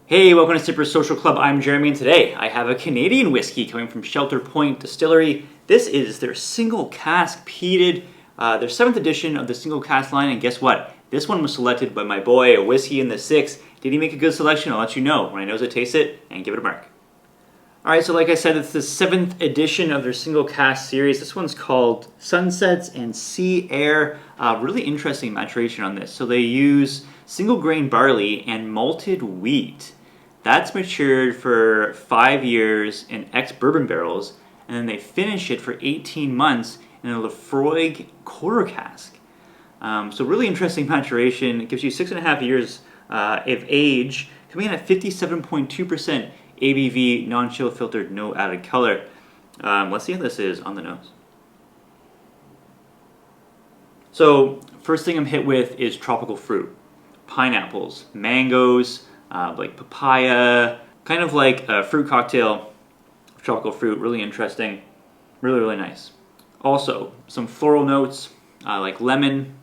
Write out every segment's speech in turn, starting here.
Hey, welcome to Sippers Social Club. I'm Jeremy, and today I have a Canadian whiskey coming from Shelter Point Distillery. This is their single cask peated, their 7th edition of the single cask line, and guess what? This one was selected by my boy, a Whiskey in the 6. Did he make a good selection? I'll let you know when I nose it, taste it, and give it a mark. Alright, so like I said, it's the 7th edition of their single cask series. This one's called Sunsets and Sea Air. Really interesting maturation on this. So they use single grain barley and malted wheat. That's matured for 5 years in ex-Bourbon barrels, and then they finish it for 18 months in a Laphroaig Quarter Cask. So really interesting maturation. It gives you 6.5 years of age, coming in at 57.2% ABV, non-chill filtered, no added color. Let's see how this is on the nose. So first thing I'm hit with is tropical fruit. Pineapples, mangoes, like papaya, kind of like a fruit cocktail of tropical fruit. Really interesting, really nice. Also some floral notes like lemon,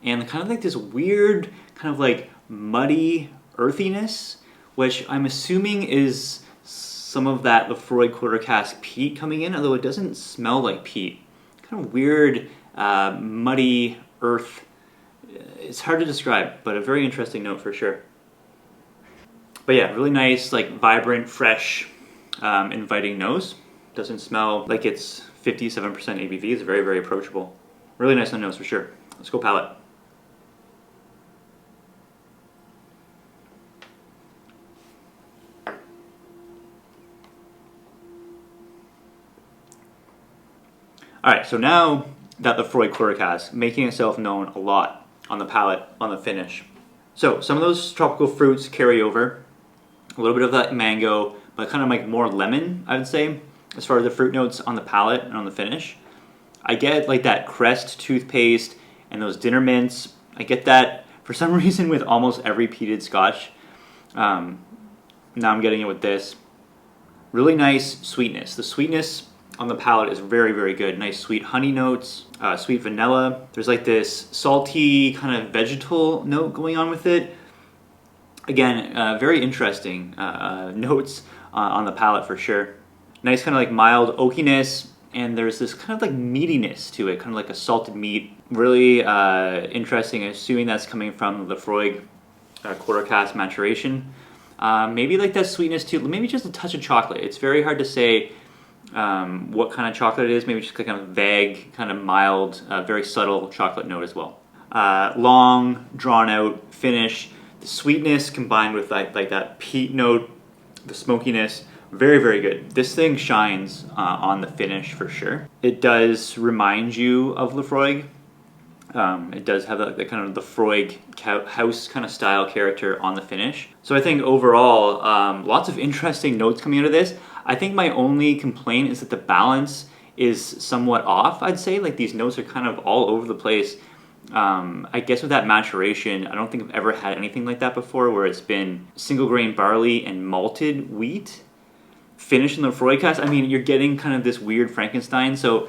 and kind of like this weird kind of like muddy earthiness, which I'm assuming is some of that Laphroaig Quarter Cask peat coming in, although it doesn't smell like peat. Kind of weird muddy earth. It's hard to describe, but a very interesting note for sure. But yeah, really nice, like vibrant, fresh, inviting nose. Doesn't smell like it's 57% ABV. It's very approachable. Really nice on the nose for sure. Let's go palate. Alright, so now that the Laphroaig Quarter Cask making itself known a lot on the palate, on the finish. So some of those tropical fruits carry over, a little bit of that mango, but kind of like more lemon, I would say, as far as the fruit notes on the palate and on the finish. I get like that Crest toothpaste and those dinner mints. I get that for some reason with almost every peated scotch. Now I'm getting it with this. Really nice sweetness. The sweetness on the palate is very good. Nice sweet honey notes, sweet vanilla. There's like this salty kind of vegetal note going on with it. Again, very interesting notes on the palate for sure. Nice kind of like mild oakiness, and there's this kind of like meatiness to it, kind of like a salted meat. Really interesting, assuming that's coming from the Laphroaig Quarter Cask maturation. Maybe like that sweetness too, maybe just a touch of chocolate. It's very hard to say what kind of chocolate it is. Maybe just kind of vague, kind of mild, very subtle chocolate note as well. Long, drawn out finish. The sweetness combined with like that peat note, the smokiness, very good. This thing shines on the finish for sure. It does remind you of Laphroaig. It does have the kind of the Laphroaig house kind of style character on the finish. So I think overall, lots of interesting notes coming out of this. I think my only complaint is that the balance is somewhat off, I'd say. Like these notes are kind of all over the place. I guess with that maturation, I don't think I've ever had anything like that before, where it's been single grain barley and malted wheat finished in the Laphroaig cask. I mean, you're getting kind of this weird Frankenstein. So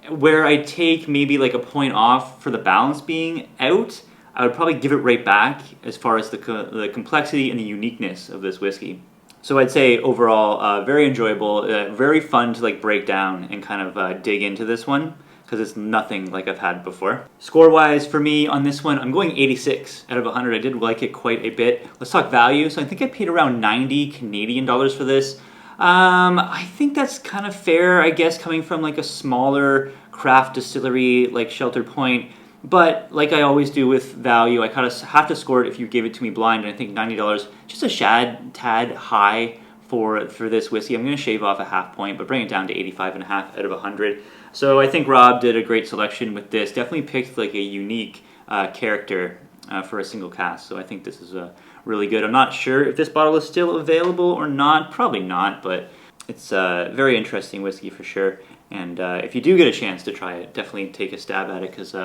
where I take maybe like a point off for the balance being out, I would probably give it right back as far as the complexity and the uniqueness of this whiskey. So I'd say overall, very enjoyable, very fun to like break down and kind of dig into this one, because it's nothing like I've had before. Score-wise for me on this one, I'm going 86 out of 100. I did like it quite a bit. Let's talk value. So I think I paid around 90 Canadian dollars for this. I think that's kind of fair, I guess, coming from like a smaller craft distillery like Shelter Point. But like I always do with value, I kind of have to score it if you gave it to me blind, and I think $90, just a tad high for this whiskey. I'm going to shave off a half point, but bring it down to 85.5 out of 100. So I think Rob did a great selection with this. Definitely picked like a unique character for a single cask. So I think this is really good. I'm not sure if this bottle is still available or not. Probably not, but it's a very interesting whiskey for sure. And if you do get a chance to try it, definitely take a stab at it, because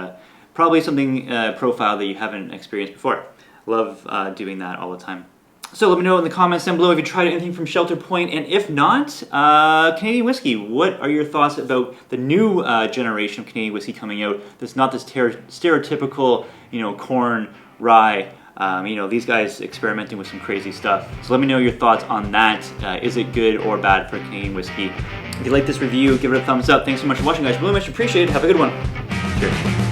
probably something profile that you haven't experienced before. Love doing that all the time. So let me know in the comments down below if you tried anything from Shelter Point, and if not, Canadian whiskey. What are your thoughts about the new generation of Canadian whiskey coming out that's not this stereotypical, corn, rye, You know, these guys experimenting with some crazy stuff. So let me know your thoughts on that. Is it good or bad for Canadian whiskey? If you like this review, give it a thumbs up. Thanks so much for watching, guys. Really much appreciated. Have a good one. Cheers.